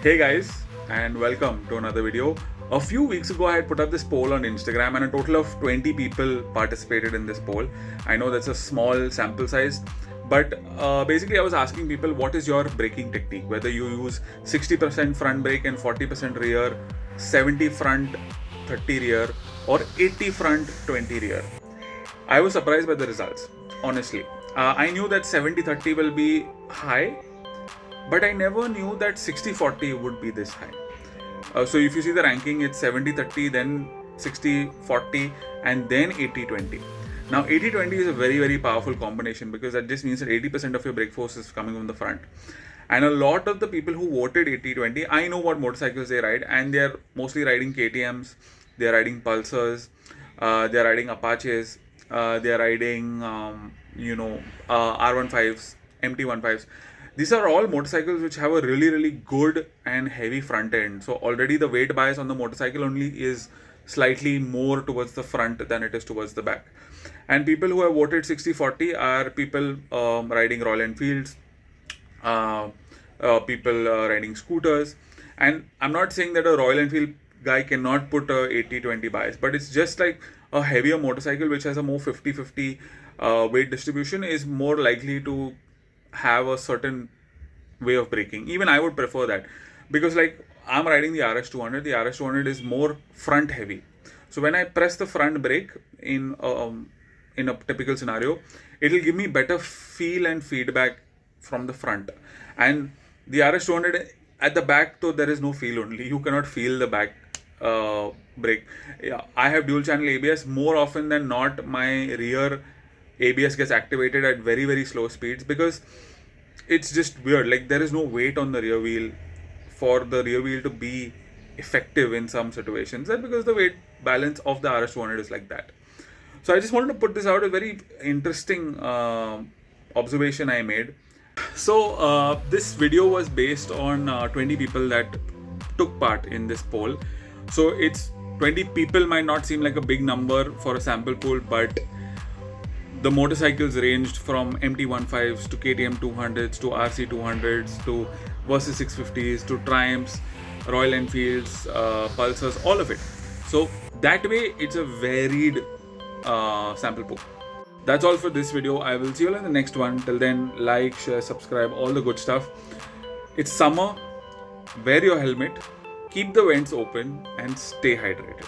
Hey guys, and welcome to another video. A few weeks ago, I had put up this poll on Instagram, and a total of 20 people participated in this poll. I know that's a small sample size, but basically, I was asking people what is your braking technique, whether you use 60% front brake and 40% rear, 70 front, 30 rear, or 80 front, 20 rear. I was surprised by the results, honestly. I knew that 70-30 will be high, but I never knew that 60-40 would be this high. So if you see the ranking, it's 70-30, then 60-40, and then 80-20. Now 80-20 is a very, very powerful combination because that just means that 80% of your brake force is coming from the front. And a lot of the people who voted 80-20, I know what motorcycles they ride, and they're mostly riding KTMs, they're riding Pulsars, they're riding Apaches, they're riding R15s, MT15s. These are all motorcycles which have a really, really good and heavy front end. So already the weight bias on the motorcycle only is slightly more towards the front than it is towards the back. And people who have voted 60-40 are people riding Royal Enfields, people riding scooters. And I'm not saying that a Royal Enfield guy cannot put a 80-20 bias, but it's just like a heavier motorcycle which has a more 50-50 weight distribution is more likely to have a certain way of braking. Even I would prefer that because like I'm riding the RS200. The RS200 is more front heavy. So when I press the front brake in a typical scenario, it will give me better feel and feedback from the front. And the RS200 at the back, though, there is no feel only. You cannot feel the back brake. Yeah, I have dual channel ABS. More often than not, my rear ABS gets activated at very, very slow speeds because it's just weird. Like there is no weight on the rear wheel for the rear wheel to be effective in some situations. That's because the weight balance of the RS200 is like that. So I just wanted to put this out, a very interesting observation I made. So this video was based on 20 people that took part in this poll. So it's 20 people might not seem like a big number for a sample pool, but the motorcycles ranged from MT15s to KTM 200s to RC 200s to Versus 650s to Triumphs, Royal Enfields, Pulsars, all of it. So that way it's a varied sample pool. That's all for this video. I will see you all in the next one. Till then, like, share, subscribe, all the good stuff. It's summer. Wear your helmet, keep the vents open, and stay hydrated.